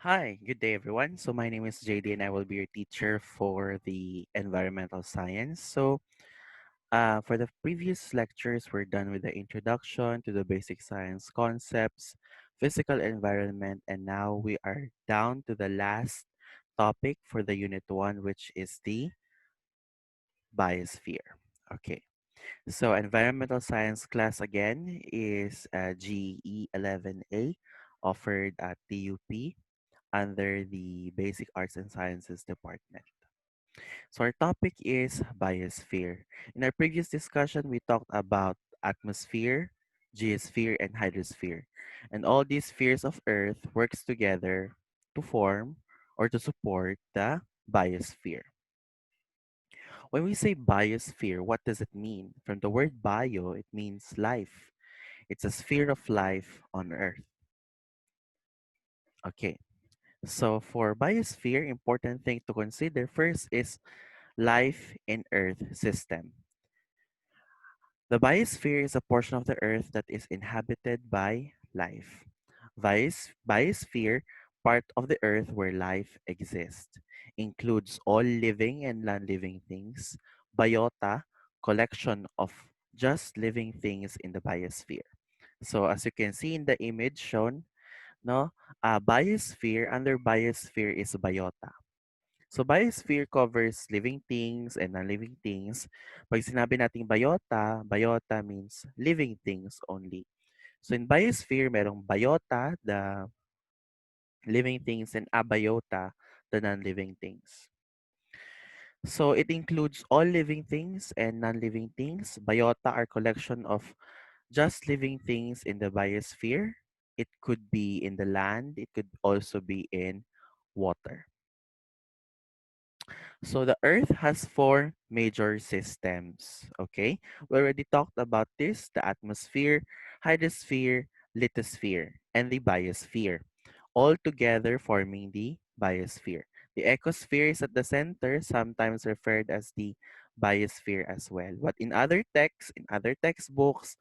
Hi, good day everyone. So my name is JD and I will be your teacher for the environmental science. For the previous lectures, we're done with the introduction to the basic science concepts, physical environment, and now we are down to the last topic for the unit 1, which is the biosphere. Okay, so environmental science class again is GE 11A offered at TUP under the Basic Arts and Sciences Department. So our topic is biosphere. In our previous discussion, we talked about atmosphere, geosphere, and hydrosphere. And all these spheres of Earth works together to form or to support the biosphere. When we say biosphere, what does it mean? From the word bio, it means life. It's a sphere of life on Earth. Okay. So for biosphere, important thing to consider first is life in Earth system. The biosphere is a portion of the Earth that is inhabited by life. Biosphere, part of the Earth where life exists, includes all living and non-living things. Biota, collection of just living things in the biosphere. So as you can see in the image shown, no, biosphere, under biosphere is biota. So biosphere covers living things and non-living things. Pag sinabi nating biota, biota means living things only. So in biosphere, merong biota, the living things, and abiota, the non-living things. So it includes all living things and non-living things. Biota are collection of just living things in the biosphere. It could be in the land. It could also be in water. So the Earth has four major systems. Okay, we already talked about this: the atmosphere, hydrosphere, lithosphere, and the biosphere, all together forming the biosphere. The ecosphere is at the center, sometimes referred as the biosphere as well. But in other texts, in other textbooks,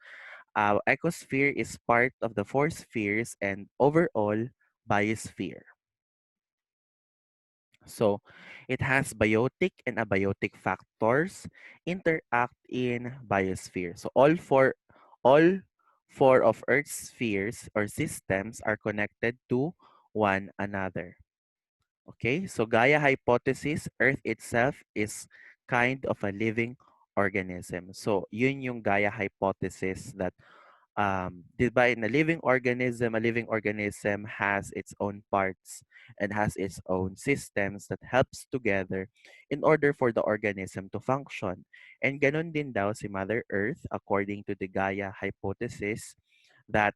ecosphere is part of the four spheres and overall biosphere. So it has biotic and abiotic factors interact in biosphere. So all four of Earth's spheres or systems are connected to one another. Okay, so Gaia hypothesis, Earth itself is kind of a living organism. So yun yung Gaia hypothesis that by in a living organism has its own parts and has its own systems that helps together in order for the organism to function. And ganun din daw si Mother Earth, according to the Gaia hypothesis, that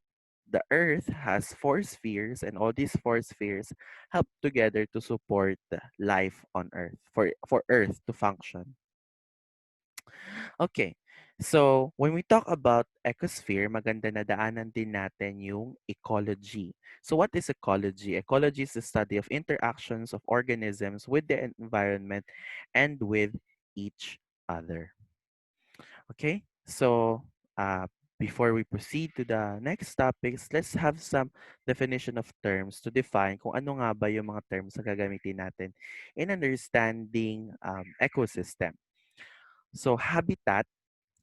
the Earth has four spheres, and all these four spheres help together to support the life on Earth, for Earth to function. Okay. So, when we talk about ecosphere, maganda na daanan din natin yung ecology. So, what is ecology? Ecology is the study of interactions of organisms with the environment and with each other. Okay? So, before we proceed to the next topics, let's have some definition of terms to define kung ano nga ba yung mga terms na gagamitin natin in understanding ecosystem. So, habitat,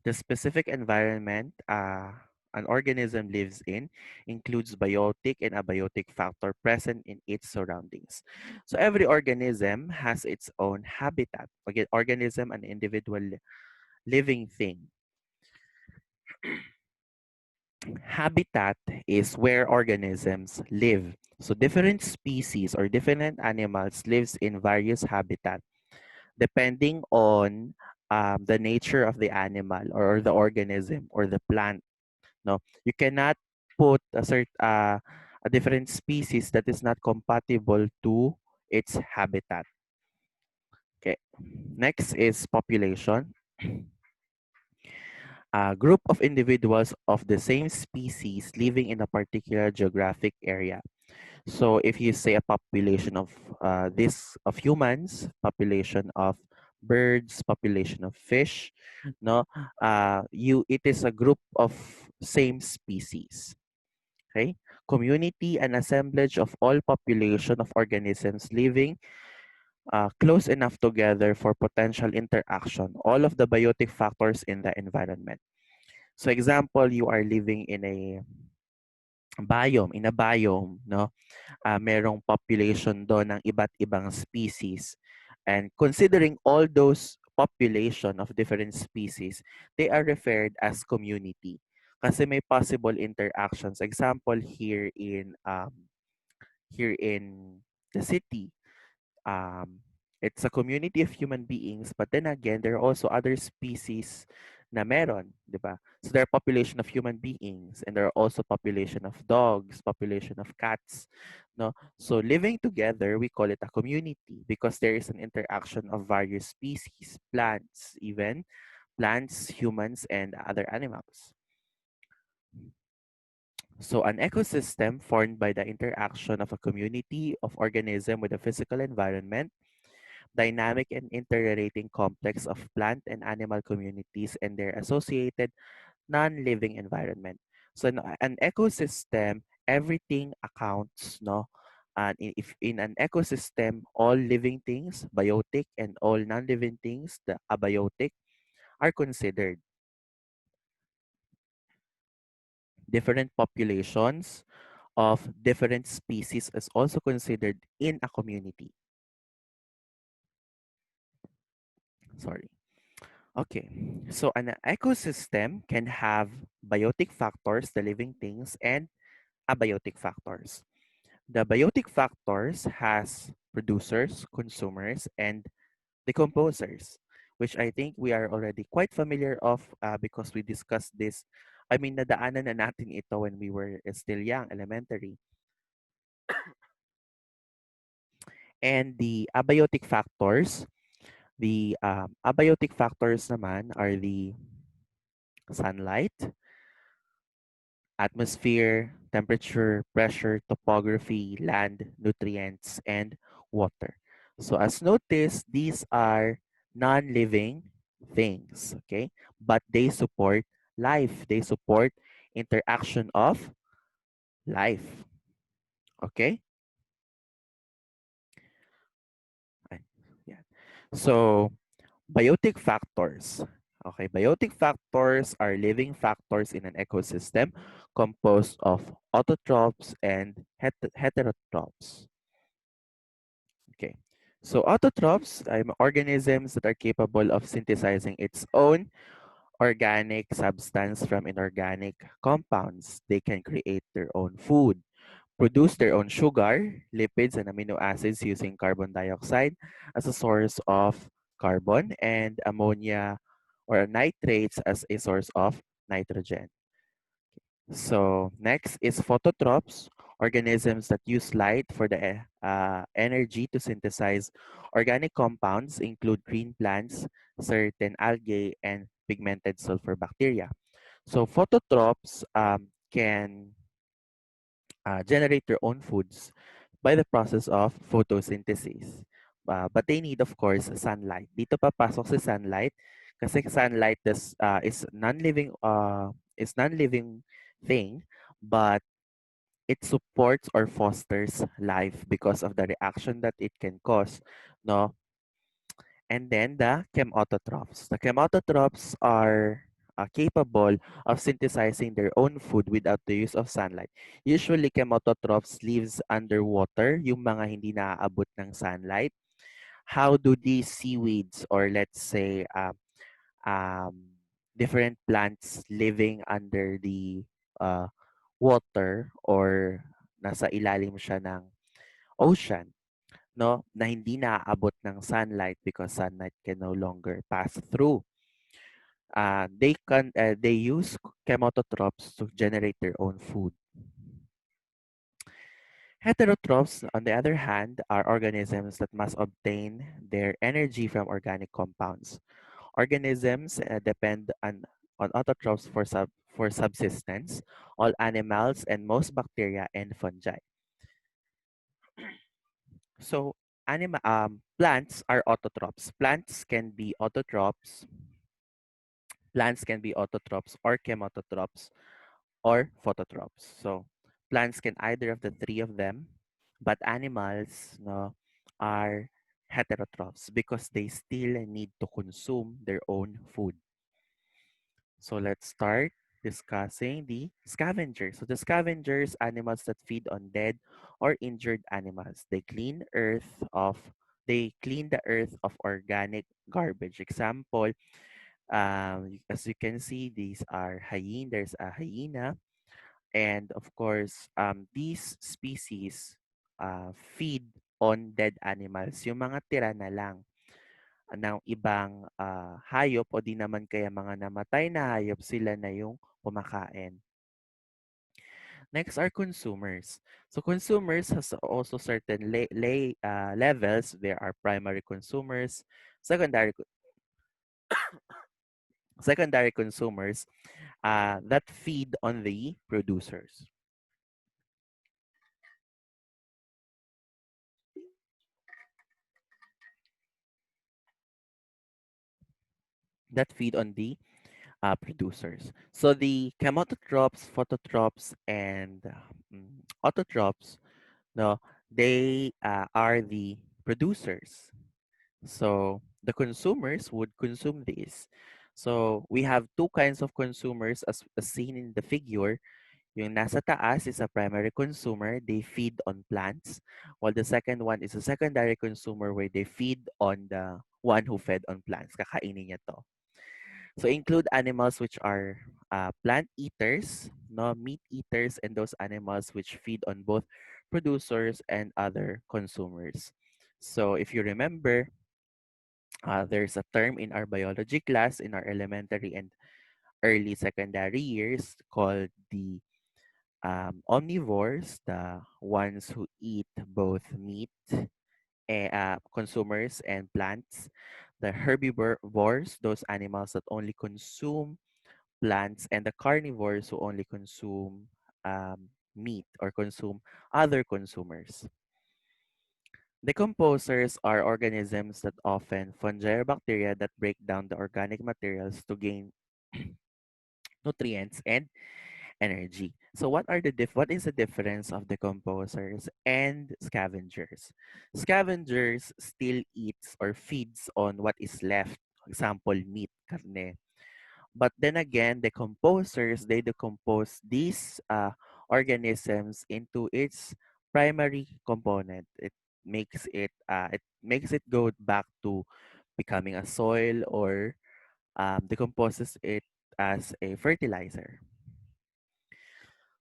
the specific environment an organism lives in, includes biotic and abiotic factor present in its surroundings. So every organism has its own habitat. Again, organism, an individual living thing. Habitat is where organisms live. So different species or different animals lives in various habitat depending on the nature of the animal or the organism or the plant. No, you cannot put a different species that is not compatible to its habitat. Okay. Next is population. A group of individuals of the same species living in a particular geographic area. So if you say a population of this of humans, population of birds, population of fish, no, it is a group of same species. Okay. Community, an assemblage of all population of organisms living close enough together for potential interaction, all of the biotic factors in the environment. So example, you are living in a biome, no? Merong population doon ng iba't ibang species. And considering all those population of different species, they are referred as community. Kasi may possible interactions. Example, here in the city, um, it's a community of human beings, but then again, there are also other species na meron, di ba? So there are population of human beings, and there are also population of dogs, population of cats, no? So living together, we call it a community because there is an interaction of various species, plants, even plants, humans, and other animals. So an ecosystem formed by the interaction of a community of organism with a physical environment, dynamic and interrelating complex of plant and animal communities and their associated non-living environment. So an ecosystem, everything accounts, no? And if in an ecosystem, all living things, biotic, and all non-living things, the abiotic, are considered. Different populations of different species is also considered in a community. Sorry. Okay, so an ecosystem can have biotic factors, the living things, and abiotic factors. The biotic factors has producers, consumers, and decomposers, which I think we are already quite familiar of because we discussed this. I mean, nadaanan na natin ito when we were still young, elementary. And the abiotic factors, the abiotic factors naman are the sunlight, atmosphere, temperature, pressure, topography, land, nutrients, and water. So as noticed, these are non-living things, okay? But they support life. They support interaction of life, okay? Ay, yeah. So biotic factors. Okay, biotic factors are living factors in an ecosystem composed of autotrophs and heterotrophs. Okay, so autotrophs are organisms that are capable of synthesizing its own organic substance from inorganic compounds. They can create their own food, produce their own sugar, lipids, and amino acids using carbon dioxide as a source of carbon and ammonia or nitrates as a source of nitrogen. So next is phototrophs, organisms that use light for the energy to synthesize organic compounds include green plants, certain algae, and pigmented sulfur bacteria. So phototrophs can generate their own foods by the process of photosynthesis. But they need, of course, sunlight. Dito papasok si sunlight kasi sunlight is non-living thing, but it supports or fosters life because of the reaction that it can cause, no? And then the chemautotrophs. The chemautotrophs are capable of synthesizing their own food without the use of sunlight. Usually, chemautotrophs lives underwater, yung mga hindi naaabot ng sunlight. How do these seaweeds or let's say um, different plants living under the uh, water or nasa ilalim siya ng ocean, no, na hindi naaabot ng sunlight because sunlight can no longer pass through. They use chemautotrophs to generate their own food. Heterotrophs, on the other hand, are organisms that must obtain their energy from organic compounds. Organisms depend on autotrophs for subsistence, all animals and most bacteria and fungi. So plants are autotrophs. Plants can be autotrophs or chemautotrophs or phototrophs. So Plants can either of the three of them, but animals, no, are heterotrophs because they still need to consume their own food. So let's start discussing the scavengers. So the scavengers, animals that feed on dead or injured animals. They clean the earth of organic garbage. Example, as you can see, these are hyena. There's a hyena, and of course, these species feed on dead animals. Yung mga tira na lang ng ibang hayop o di naman kaya mga namatay na hayop, sila na yung kumakain. Next are consumers. So consumers has also certain levels. There are primary consumers, secondary secondary consumers that feed on the producers. That feed on the producers. So the chemotrophs, phototrophs, and autotrophs, no, they are the producers. So the consumers would consume these. So we have two kinds of consumers as seen in the figure. Yung nasa taas is a primary consumer, they feed on plants, while the second one is a secondary consumer where they feed on the one who fed on plants. Kakainin niya to. So include animals which are plant eaters, no meat eaters, and those animals which feed on both producers and other consumers. So if you remember, there's a term in our biology class in our elementary and early secondary years called the omnivores, the ones who eat both meat, consumers, and plants. The herbivores, those animals that only consume plants, and the carnivores who only consume meat or consume other consumers. Decomposers are organisms that often fungi or bacteria that break down the organic materials to gain nutrients and energy. So what is the difference of decomposers and scavengers? Scavengers still eats or feeds on what is left. Example, meat, carne. But then again, decomposers, they decompose these organisms into its primary component. It makes it go back to becoming a soil or decomposes it as a fertilizer.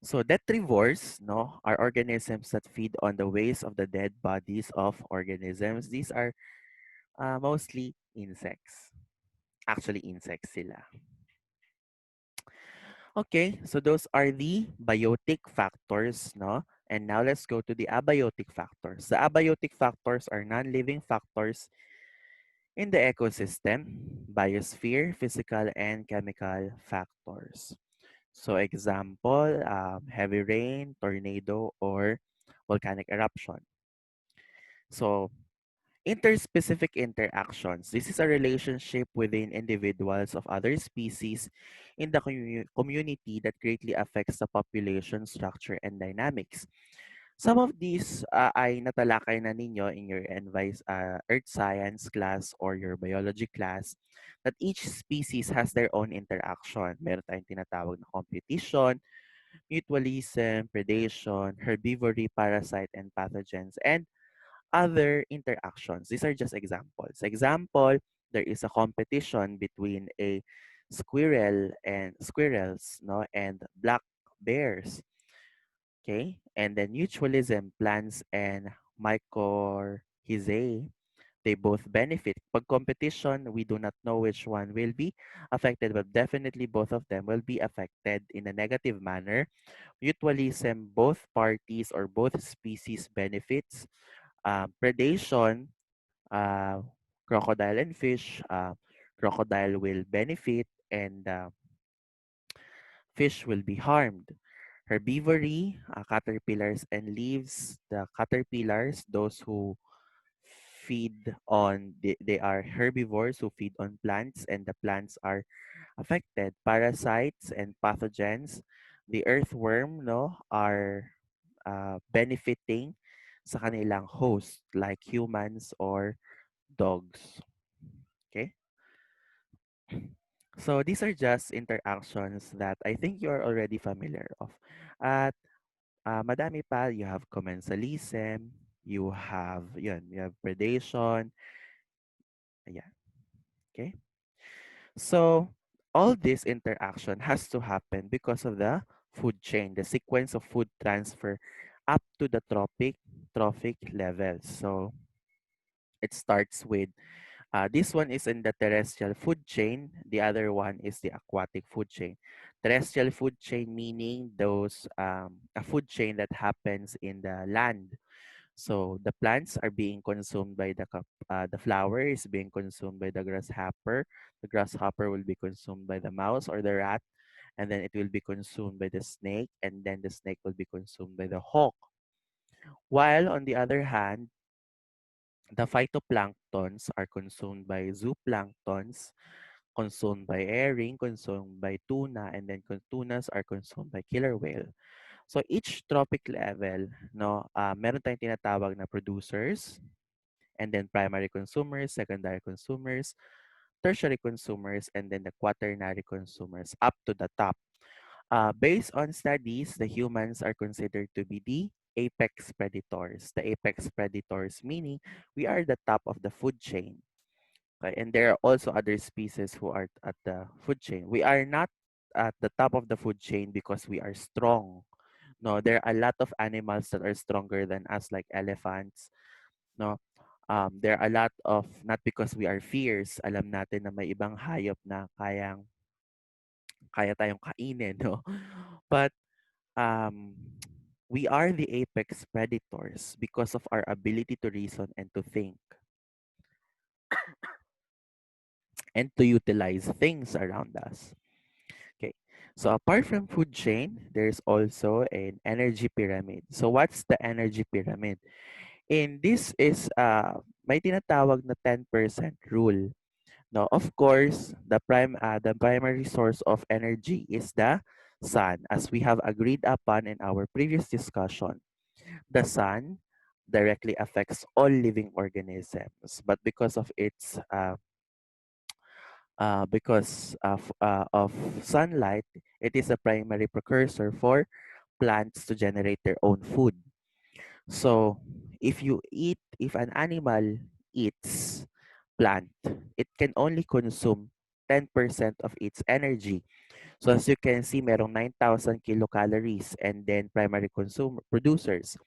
So detrivores, no, are organisms that feed on the waste of the dead bodies of organisms. These are mostly insects. Actually, insects sila. Okay, so those are the biotic factors, no? And now let's go to the abiotic factors. The abiotic factors are non-living factors in the ecosystem, biosphere, physical and chemical factors. So example, heavy rain, tornado, or volcanic eruption. So interspecific interactions. This is a relationship within individuals of other species in the community that greatly affects the population structure and dynamics. Some of these ay natalakay na ninyo in your Earth Science class or your biology class that each species has their own interaction. Meron tayong tinatawag na competition, mutualism, predation, herbivory, parasite, and pathogens, and other interactions. These are just examples. Example, there is a competition between a squirrels, no, and black bears. Okay, and then mutualism, plants and mycorrhizae, they both benefit. Pag competition, we do not know which one will be affected, but definitely both of them will be affected in a negative manner. Mutualism, both parties or both species benefits. Predation, uh, crocodile and fish, crocodile will benefit and fish will be harmed. Herbivory, caterpillars and leaves. The caterpillars, those who they are herbivores who feed on plants, and the plants are affected. Parasites and pathogens. The earthworm, no, are benefiting sa kanilang host like humans or dogs. Okay? So these are just interactions that I think you are already familiar of. At madami pa, you have commensalism, you have predation. Yeah, okay? So all this interaction has to happen because of the food chain, the sequence of food transfer up to the trophic level. So it starts with this one is in the terrestrial food chain. The other one is the aquatic food chain. Terrestrial food chain meaning those a food chain that happens in the land. So the plants are being consumed by the flower is being consumed by the grasshopper. The grasshopper will be consumed by the mouse or the rat, and then it will be consumed by the snake, and then the snake will be consumed by the hawk. While on the other hand, the phytoplanktons are consumed by zooplanktons, consumed by herring, consumed by tuna, and then tunas are consumed by killer whale. So each trophic level, no, meron tayong tinatawag na producers, and then primary consumers, secondary consumers, tertiary consumers, and then the quaternary consumers up to the top. Based on studies, the humans are considered to be the apex predators. The apex predators meaning we are the top of the food chain. Okay? And there are also other species who are at the food chain. We are not at the top of the food chain because we are strong. No, there are a lot of animals that are stronger than us, like elephants. No, there are a lot of not because we are fierce. Alam natin na may ibang hayop na kaya tayong kainin, no. But um, we are the apex predators because of our ability to reason and to think and to utilize things around us. Okay. So apart from food chain, there's also an energy pyramid. So what's the energy pyramid? And this is may tinatawag na 10% rule. Now, of course, the primary source of energy is the sun, as we have agreed upon in our previous discussion. The sun directly affects all living organisms, but because of sunlight, it is a primary precursor for plants to generate their own food. So, if an animal eats plant, it can only consume 10% of its energy. So as you can see, merong 9,000 kilocalories and then primary consumer producers.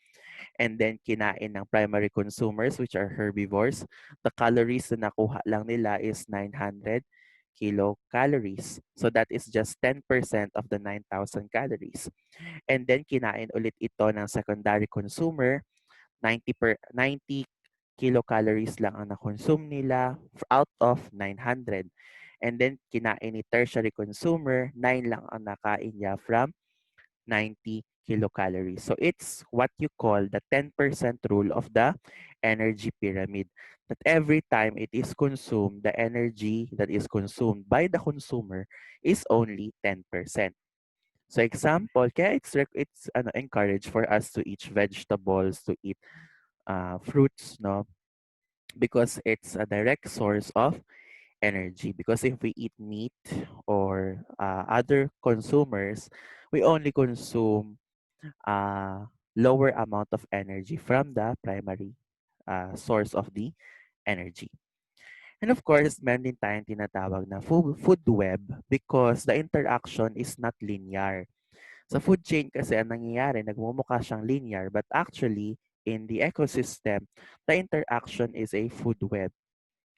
And then kinain ng primary consumers, which are herbivores. The calories na nakuha lang nila is 900 kilocalories. So that is just 10% of the 9,000 calories. And then kinain ulit ito ng secondary consumer, 90 kilocalories lang ang na-consume nila out of 900. And then kinain ni tertiary consumer, 9 lang ang nakain niya from 90 kilocalories. So it's what you call the 10% rule of the energy pyramid. That every time it is consumed, the energy that is consumed by the consumer is only 10%. So example, kaya it's encouraged for us to eat vegetables, to eat fruits, no? Because it's a direct source of energy. Because if we eat meat or other consumers, we only consume a lower amount of energy from the primary source of the energy. And of course, meron din tayong tinatawag na food web because the interaction is not linear. Sa food chain kasi ang nangyayari, nagmumukha siyang linear but actually, in the ecosystem, the interaction is a food web.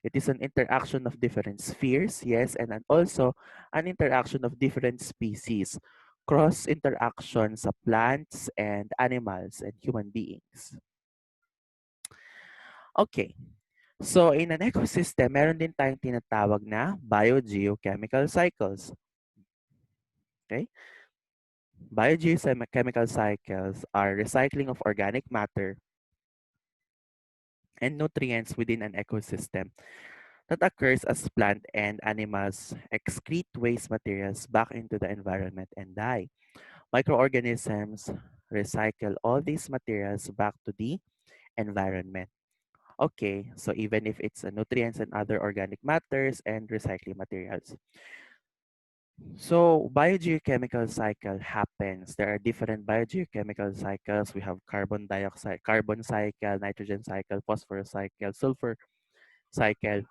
It is an interaction of different spheres, yes, and also an interaction of different species, cross interaction sa plants and animals and human beings. Okay, so in an ecosystem, meron din tayong tinatawag na biogeochemical cycles. Okay? Biogeochemical cycles are recycling of organic matter and nutrients within an ecosystem that occurs as plant and animals excrete waste materials back into the environment and die. Microorganisms recycle all these materials back to the environment. Okay, so even if it's nutrients and other organic matters and recycling materials. So biogeochemical cycle happens. There are different biogeochemical cycles. We have carbon dioxide, carbon cycle, nitrogen cycle, phosphorus cycle, sulfur cycle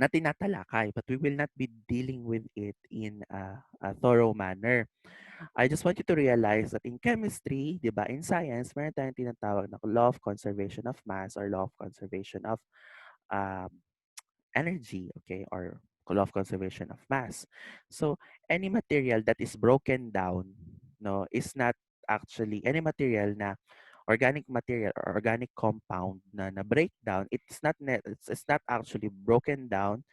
na tinatalakay, but we will not be dealing with it in a thorough manner. I just want you to realize that in chemistry, di ba, in science, meron tayong tinatawag na law of conservation of mass or law of conservation of um, energy, okay, or law of conservation of mass. So any material that is broken down, no, is not actually any material na organic material or organic compound na breakdown. It's not actually broken down.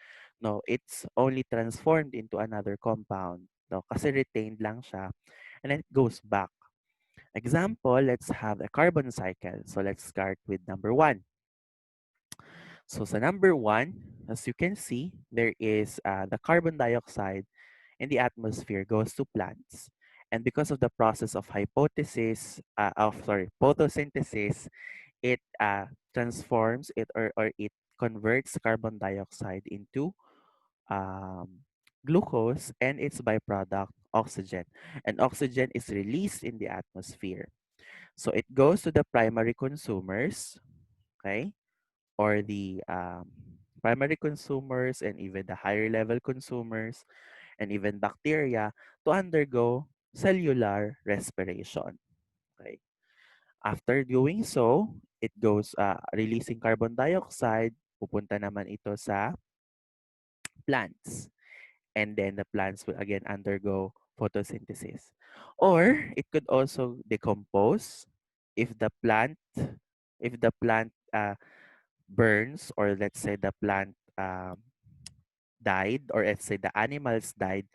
No, it's only transformed into another compound. No, kasi retained lang siya, and then it goes back. Example, let's have a carbon cycle. So let's start with number one. So sa number one, as you can see, there is the carbon dioxide in the atmosphere goes to plants. And because of the process of photosynthesis, it transforms it or it converts carbon dioxide into um, glucose and its byproduct, oxygen. And oxygen is released in the atmosphere. So it goes to the primary consumers, okay? Or the primary consumers and even the higher level consumers and even bacteria to undergo cellular respiration. Okay. After doing so, it goes releasing carbon dioxide, pupunta naman ito sa plants. And then the plants will again undergo photosynthesis. Or it could also decompose if the plant burns, or let's say the plant died, or let's say the animals died,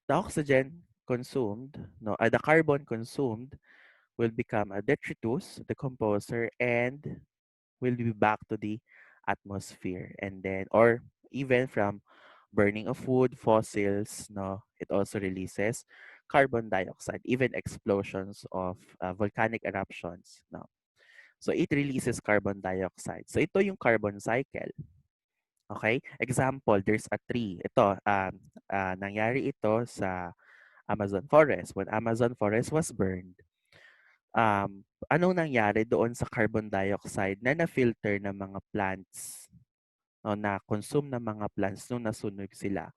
the oxygen consumed, no, the carbon consumed will become a detritus, the composer, and will be back to the atmosphere. And then, or even from burning of wood, fossils, no, it also releases carbon dioxide, even explosions of volcanic eruptions, no. So it releases carbon dioxide. So ito yung carbon cycle. Okay? Example, there's a tree. Ito, nangyari ito sa Amazon forest. When Amazon forest was burned, anong nangyari doon sa carbon dioxide na na-filter ng mga plants o na-consume ng mga plants nung nasunog sila?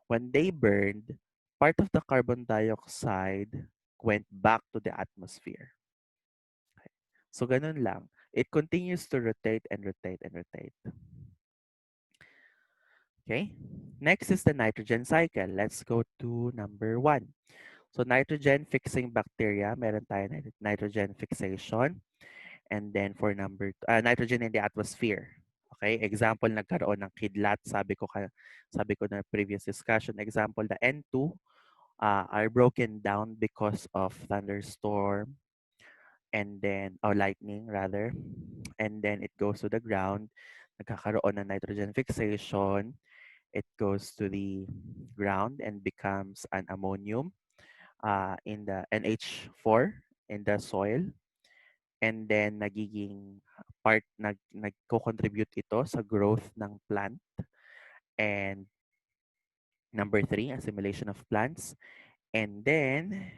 When they burned, part of the carbon dioxide went back to the atmosphere. Okay. So, ganun lang. It continues to rotate and rotate and rotate. Okay. Next is the nitrogen cycle. Let's go to number one. So nitrogen fixing bacteria, meron tayo nitrogen fixation. And then for nitrogen in the atmosphere. Okay, example, nagkaroon ng kidlat, sabi ko na previous discussion, example, the N2 are broken down because of thunderstorm and then, or lightning rather, and then it goes to the ground, nagkakaroon ng nitrogen fixation, it goes to the ground and becomes an ammonium in the NH4 in the soil, and then nagiging nagko-contribute ito sa growth ng plant. And number three, assimilation of plants. And then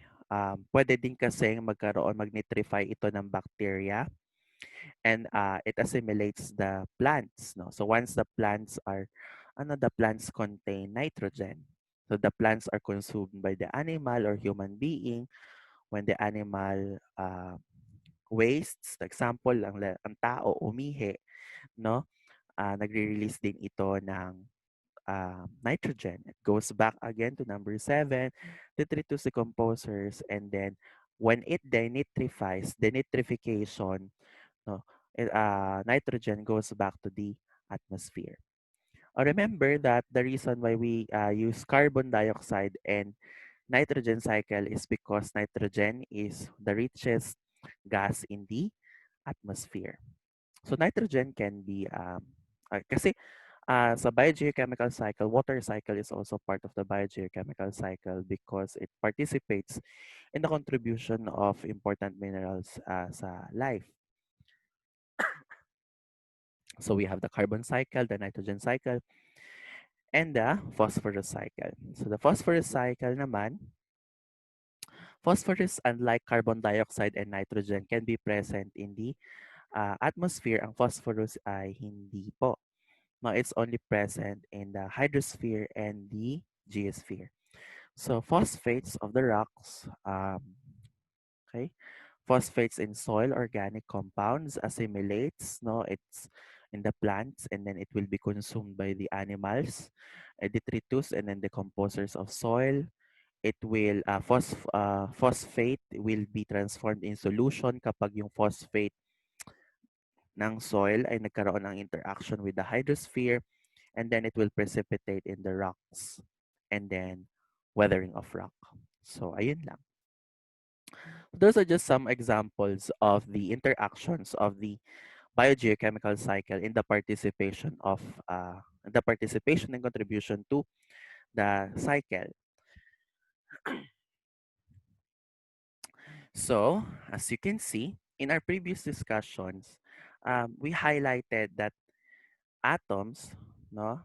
pwede din kasi mag-nitrify ito ng bacteria, and it assimilates the plants, no? So once the plants contain nitrogen, so the plants are consumed by the animal or human being. When the animal wastes, for example, ang tao umihi, no? Nagre-release din ito ng nitrogen. It goes back again to number 7, detritus decomposers, and then when it denitrifies, denitrification, no, nitrogen goes back to the atmosphere. Remember that the reason why we use carbon dioxide and nitrogen cycle is because nitrogen is the richest gas in the atmosphere. So nitrogen can be kasi Sa biogeochemical cycle, water cycle is also part of the biogeochemical cycle because it participates in the contribution of important minerals sa life. So we have the carbon cycle, the nitrogen cycle, and the phosphorus cycle. So the phosphorus cycle naman, phosphorus, unlike carbon dioxide and nitrogen, can be present in the atmosphere. Ang phosphorus ay hindi po. No, it's only present in the hydrosphere and the geosphere. So phosphates of the rocks, okay, phosphates in soil organic compounds assimilates, no, it's in the plants and then it will be consumed by the animals, detritus and then decomposers of soil. It will phosphate will be transformed in solution kapag yung phosphate ng soil ay nagkaroon ng interaction with the hydrosphere, and then it will precipitate in the rocks and then weathering of rock. So ayun lang. Those are just some examples of the interactions of the biogeochemical cycle in the participation and contribution to the cycle. So, as you can see, in our previous discussions, we highlighted that atoms, no,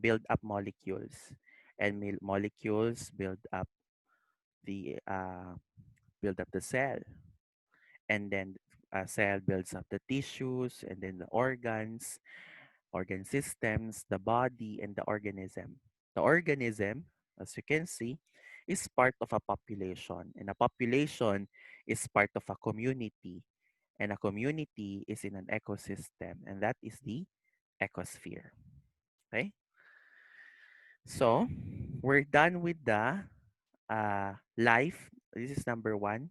build up molecules, and molecules build up the cell, and then a cell builds up the tissues, and then the organs, organ systems, the body, and the organism. The organism, as you can see, is part of a population, and a population is part of a community, and a community is in an ecosystem, and that is the ecosphere. Okay, so we're done with the life. This is number one.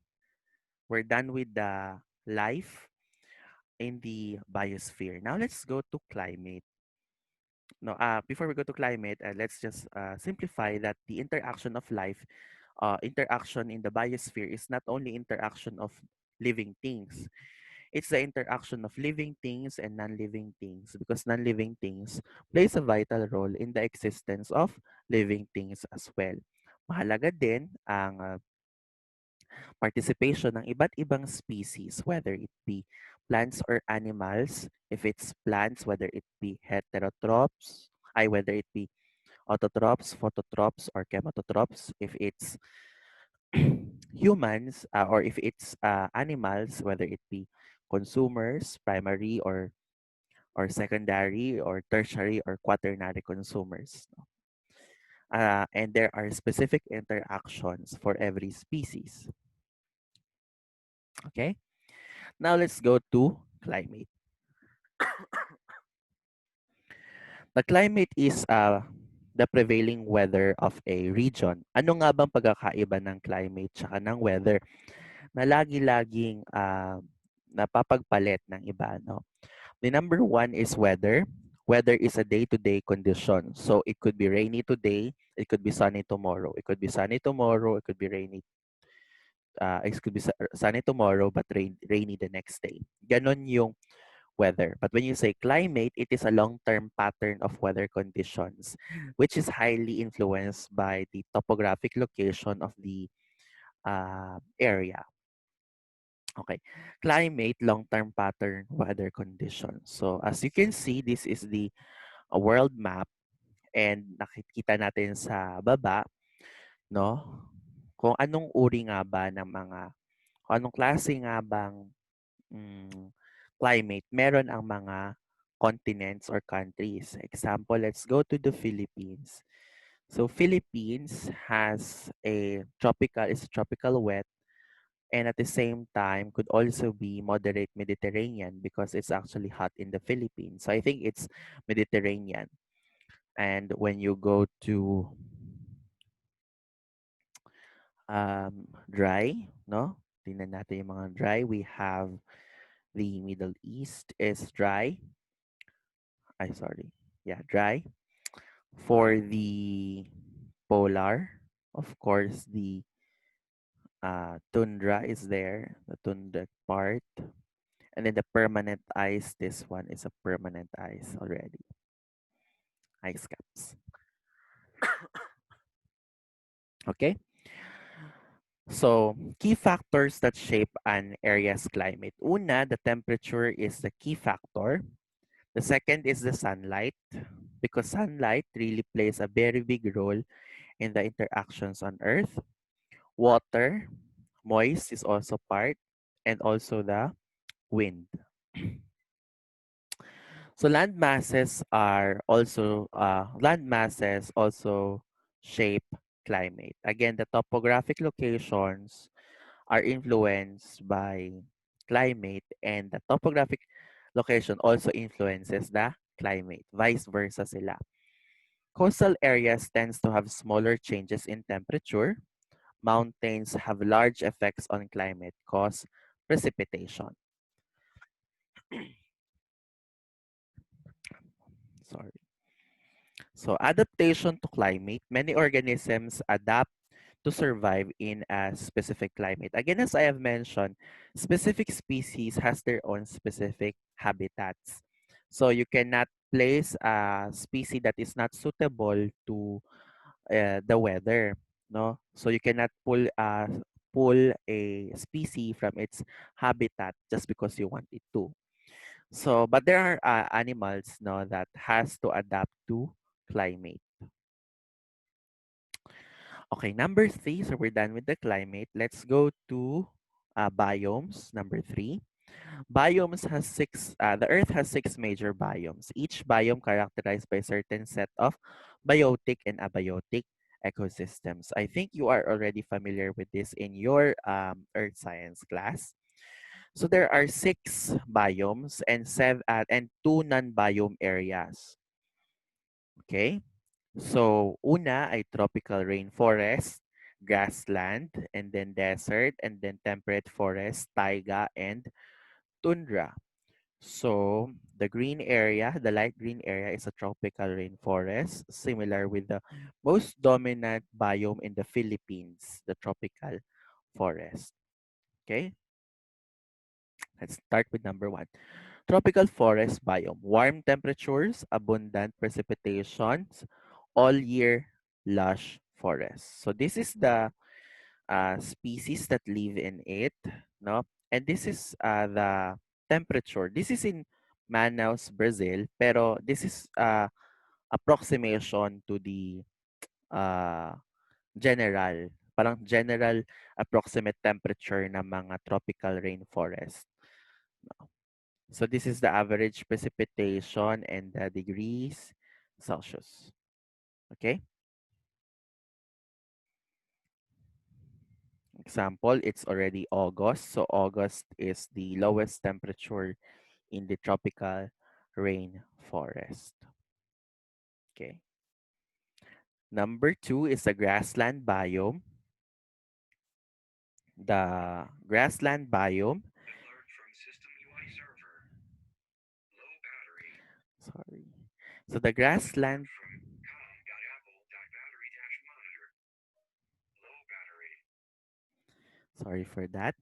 We're done with the life in the biosphere. Now let's go to climate. No, before we go to climate, let's just simplify that the interaction of life, interaction in the biosphere is not only interaction of living things. It's the interaction of living things and non-living things, because non-living things plays a vital role in the existence of living things as well. Mahalaga din ang participation ng iba't ibang species, whether it be plants or animals. If it's plants, whether it be heterotrophs, whether it be autotrophs, phototrophs, or chematotrophs. If it's humans, or if it's animals, whether it be consumers, primary or secondary or tertiary or quaternary consumers. And there are specific interactions for every species. Okay, now let's go to climate. The climate is the prevailing weather of a region. Ano nga bang pagkakaiba ng climate tsaka ng weather na lagi-laging napapagpalit ng iba, no? The number one is weather. Weather is a day-to-day condition. So it could be rainy today, it could be sunny tomorrow. It could be sunny tomorrow, it could be rainy. It could be sunny tomorrow but rainy the next day. Ganon yung weather. But when you say climate, it is a long-term pattern of weather conditions, which is highly influenced by the topographic location of the area. Okay, climate, long-term pattern, weather conditions. So as you can see, this is the world map, and nakikita natin sa baba, no? Kung anong uri nga ba ng kung anong klase nga bang climate meron ang mga continents or countries. Example, let's go to the Philippines. So Philippines has is tropical wet, and at the same time could also be moderate Mediterranean because it's actually hot in the Philippines. So I think it's Mediterranean. And when you go to dry, no? Tingnan natin yung mga dry. We have the Middle East is dry. Sorry. Yeah, dry. For the polar, of course, the tundra is there, the tundra part. And then the permanent ice, this one is a permanent ice already. ice caps. Okay, so key factors that shape an area's climate. Una, the temperature is the key factor. The second is the sunlight, because sunlight really plays a very big role in the interactions on Earth. Water, moist is also part, and also the wind. So land masses also shape climate. Again, the topographic locations are influenced by climate, and the topographic location also influences the climate. Vice versa sila. Coastal areas tends to have smaller changes in temperature. Mountains have large effects on climate, cause precipitation. Sorry. So adaptation to climate. Many organisms adapt to survive in a specific climate. Again, as I have mentioned, specific species has their own specific habitats. So you cannot place a species that is not suitable to the weather, no? So you cannot pull a species from its habitat just because you want it to. So, but there are animals, no, that has to adapt to climate. Okay, number three. So we're done with the climate. Let's go to biomes. Number three. Biomes has six. The Earth has six major biomes. Each biome characterized by a certain set of biotic and abiotic ecosystems. I think you are already familiar with this in your Earth science class. So there are six biomes and two non-biome areas. Okay. So, una ay tropical rainforest, grassland, and then desert, and then temperate forest, taiga, and tundra. So, the green area, the light green area is a tropical rainforest, similar with the most dominant biome in the Philippines, the tropical forest. Okay, let's start with number one. Tropical forest biome, warm temperatures, abundant precipitations, all year lush forest. So this is the species that live in it, no? And this is the temperature. This is in Manaus, Brazil, pero this is approximation to the uh, general approximate temperature ng mga tropical rainforest. So this is the average precipitation and the degrees Celsius. Okay? Example, it's already August. So August is the lowest temperature in the tropical rainforest. Okay. Number two is the grassland biome. The grassland biome. Sorry. So the grassland. Sorry for that.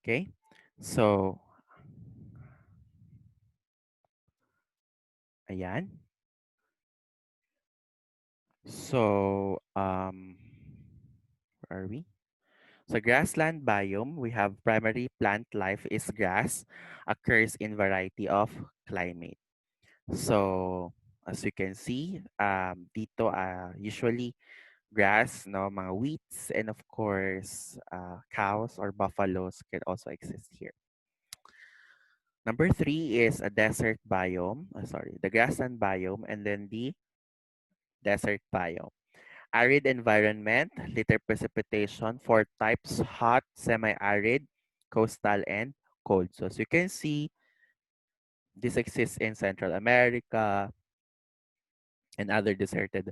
Okay. So, ayan. So, where are we? So grassland biome, we have primary plant life is grass, occurs in variety of climate. So as you can see, dito usually grass, no, mga wheats, and of course, cows or buffaloes can also exist here. Number three is a desert biome. Sorry, the grassland biome, and then the desert biome. Arid environment, little precipitation, four types, hot, semi-arid, coastal, and cold. So as you can see, this exists in Central America and other deserted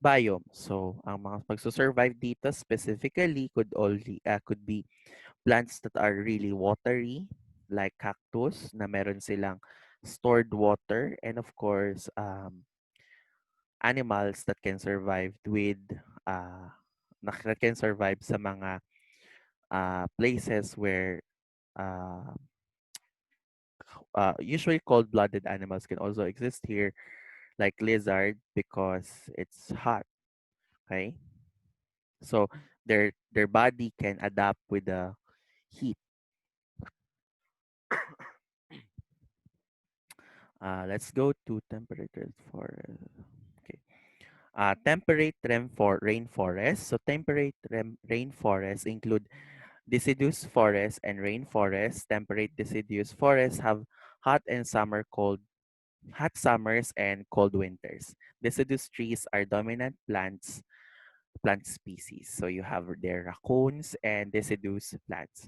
biomes. So ang mga magsusurvive dito specifically could be plants that are really watery, like cactus, na meron silang stored water, and of course, animals that can survive with uh, that can survive sa mga places where uh, usually cold-blooded animals can also exist here, like lizard, because it's hot. Okay, so their body can adapt with the heat. Let's go to temperate for okay. Temperate rainforest. So temperate rainforests include deciduous forests and rainforests. Temperate deciduous forests have hot and summer cold hot summers and cold winters. Deciduous trees are dominant plant species. So you have their raccoons and deciduous plants.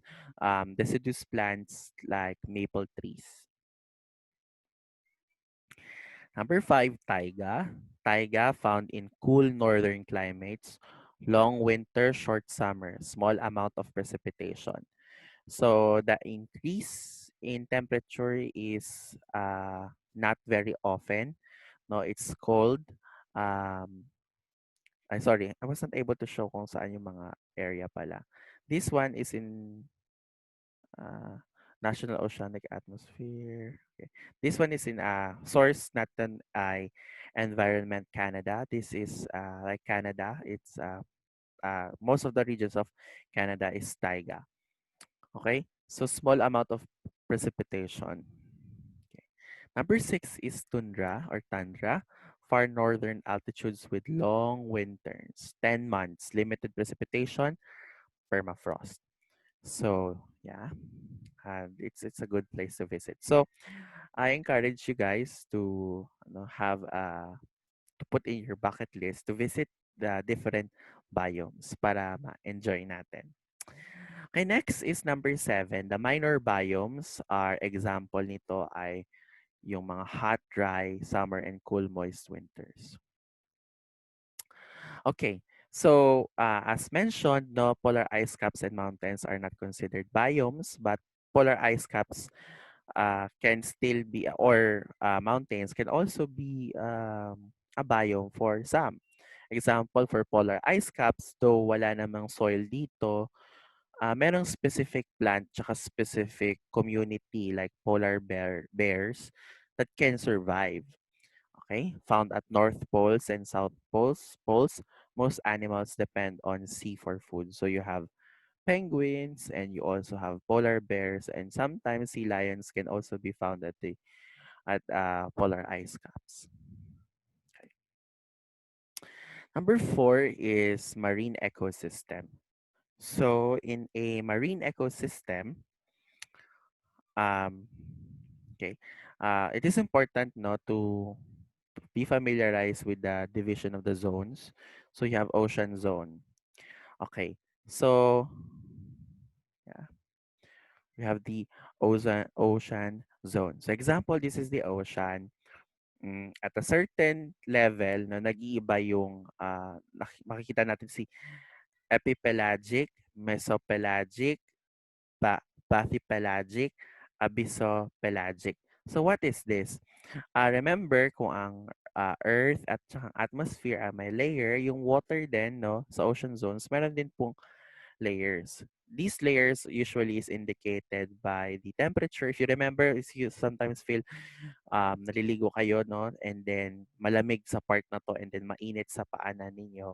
Deciduous plants like maple trees. Number five, taiga. Taiga found in cool northern climates, long winter, short summer, small amount of precipitation. So the increase in temperature is not very often. No, it's cold. Um, sorry, I wasn't able to show kung saan yung mga area pala. This one is in uh, National Oceanic Atmosphere. Okay. This one is in Source Natin ay Environment Canada. This is like Canada. It's most of the regions of Canada is taiga. Okay, so small amount of precipitation. Okay. Number six is tundra, far northern altitudes with long winters, 10 months, limited precipitation, permafrost. So yeah, it's a good place to visit. So I encourage you guys to have to put in your bucket list to visit the different biomes para ma-enjoy natin. Okay, next is number seven. The minor biomes are example nito ay yung mga hot, dry, summer, and cool, moist winters. Okay, so as mentioned, no polar ice caps and mountains are not considered biomes, but polar ice caps can still be, or mountains can also be a biome for some. Example for polar ice caps, though wala namang soil dito, merong specific plant tsaka specific community like bears that can survive. Okay, found at North Poles and South Poles. Most animals depend on sea for food. So you have penguins and you also have polar bears, and sometimes sea lions can also be found at the at polar ice caps. Okay. Number four is marine ecosystem. So in a marine ecosystem, um, okay, it is important no to be familiarized with the division of the zones. So you have ocean zone. Okay, so yeah, we have the ocean zone. So example, this is the ocean. At a certain level na nag-iiba yung makikita natin si epipelagic, mesopelagic, bathypelagic, abyssopelagic. So what is this? Remember kung ang Earth at saka ang atmosphere may layer, yung water din no sa ocean zones meron din pong layers. These layers usually is indicated by the temperature. If you remember, if you sometimes feel naliligo kayo no and then malamig sa part na to and then mainit sa paanan ninyo.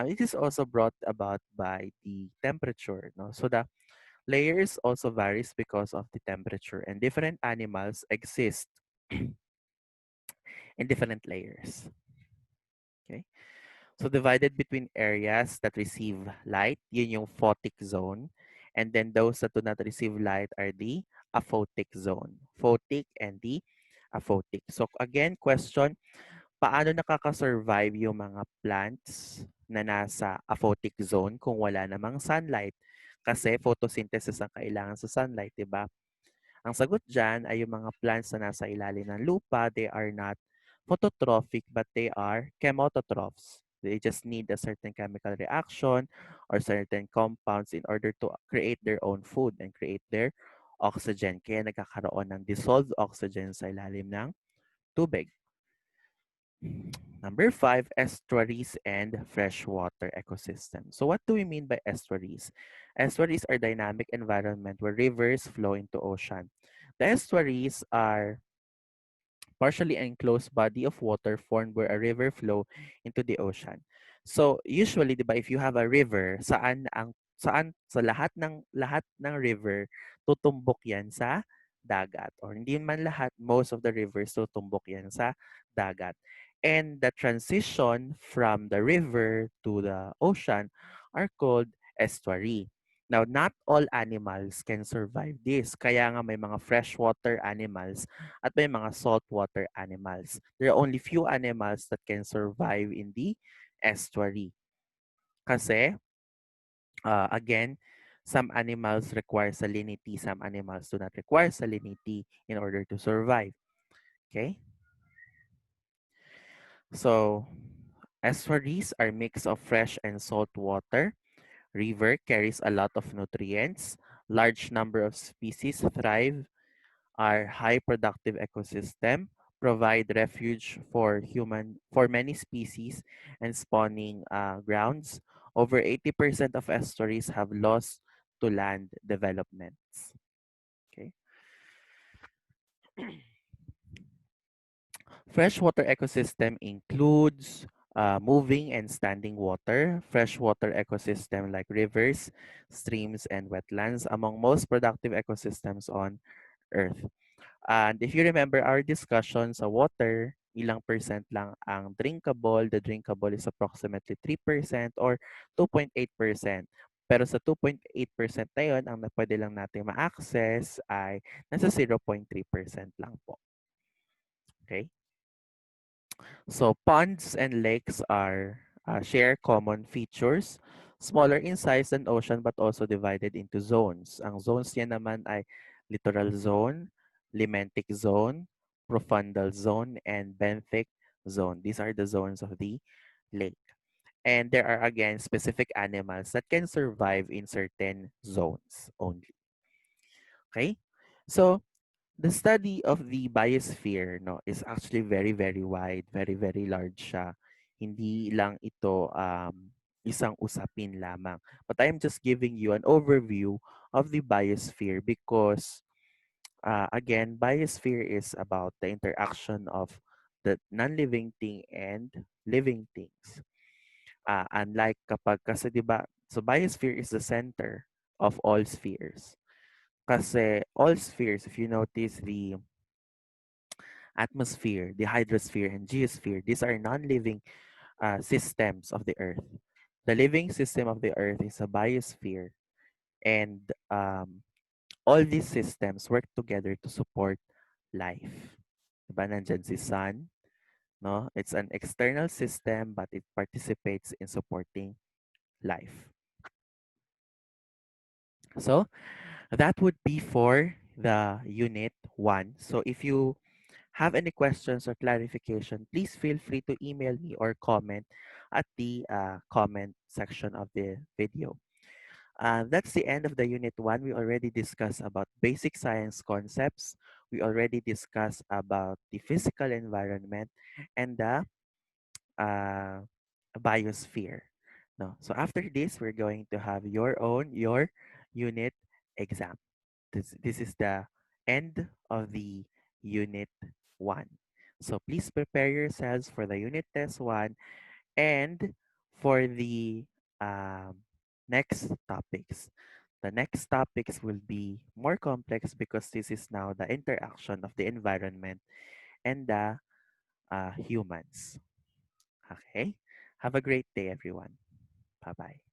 It is also brought about by the temperature no. So the layers also varies because of the temperature, and different animals exist in different layers. Okay? So divided between areas that receive light, yun yung photic zone. And then those that do not receive light are the aphotic zone. Photic and the aphotic. So again, question, paano nakaka-survive yung mga plants na nasa aphotic zone kung wala namang sunlight? Kasi photosynthesis ang kailangan sa sunlight, di ba? Ang sagot dyan ay yung mga plants na nasa ilalim ng lupa, they are not phototrophic but they are chemototrophs. They just need a certain chemical reaction or certain compounds in order to create their own food and create their oxygen. Kaya nagkakaroon ng dissolved oxygen sa ilalim ng tubig. Number five, estuaries and freshwater ecosystem. So what do we mean by estuaries? Estuaries are dynamic environment where rivers flow into ocean. The estuaries are partially enclosed body of water formed where a river flow into the ocean. So usually, 'di ba, if you have a river, saan sa lahat ng river tutumbok 'yan sa dagat, or hindi man lahat, most of the rivers tutumbok 'yan sa dagat. And the transition from the river to the ocean are called estuary. Now, not all animals can survive this. Kaya nga may mga freshwater animals at may mga saltwater animals. There are only few animals that can survive in the estuary. Kasi, again, some animals require salinity, some animals do not require salinity in order to survive. Okay? So, estuaries are mix of fresh and salt water. River carries a lot of nutrients. Large number of species thrive. Our high productive ecosystem provide refuge for many species and spawning grounds. Over 80% of estuaries have lost to land developments. Okay. Freshwater ecosystem includes moving and standing water. Freshwater ecosystem like rivers, streams, and wetlands among most productive ecosystems on Earth. And if you remember our discussion sa water, ilang percent lang ang drinkable. The drinkable is approximately 3% or 2.8%. Pero sa 2.8% na yun, ang pwede lang natin ma-access ay nasa 0.3% lang po. Okay? So ponds and lakes are share common features, smaller in size than ocean but also divided into zones. Ang zones niya naman ay littoral zone, limentic zone, profundal zone, and benthic zone. These are the zones of the lake. And there are again specific animals that can survive in certain zones only. Okay? So the study of the biosphere is actually very very wide, very very large siya. Hindi lang ito isang usapin lamang. But I am just giving you an overview of the biosphere because again, biosphere is about the interaction of the non-living thing and living things. Unlike kapag kasi 'di ba, so biosphere is the center of all spheres. Kasi all spheres, if you notice the atmosphere, the hydrosphere, and geosphere. These are non-living systems of the Earth. The living system of the Earth is a biosphere, and all these systems work together to support life. Diba, nandyan si sun, no? It's an external system, but it participates in supporting life. So, that would be for the unit 1. So, if you have any questions or clarification, please feel free to email me or comment at the comment section of the video. That's the end of the unit 1. We already discussed about basic science concepts. We already discussed about the physical environment and the uh, biosphere. No, so after this, we're going to have your unit exam. This is the end of the unit 1. So please prepare yourselves for the unit test 1 and for the um, next topics. The next topics will be more complex because this is now the interaction of the environment and the humans. Okay? Have a great day, everyone. Bye bye.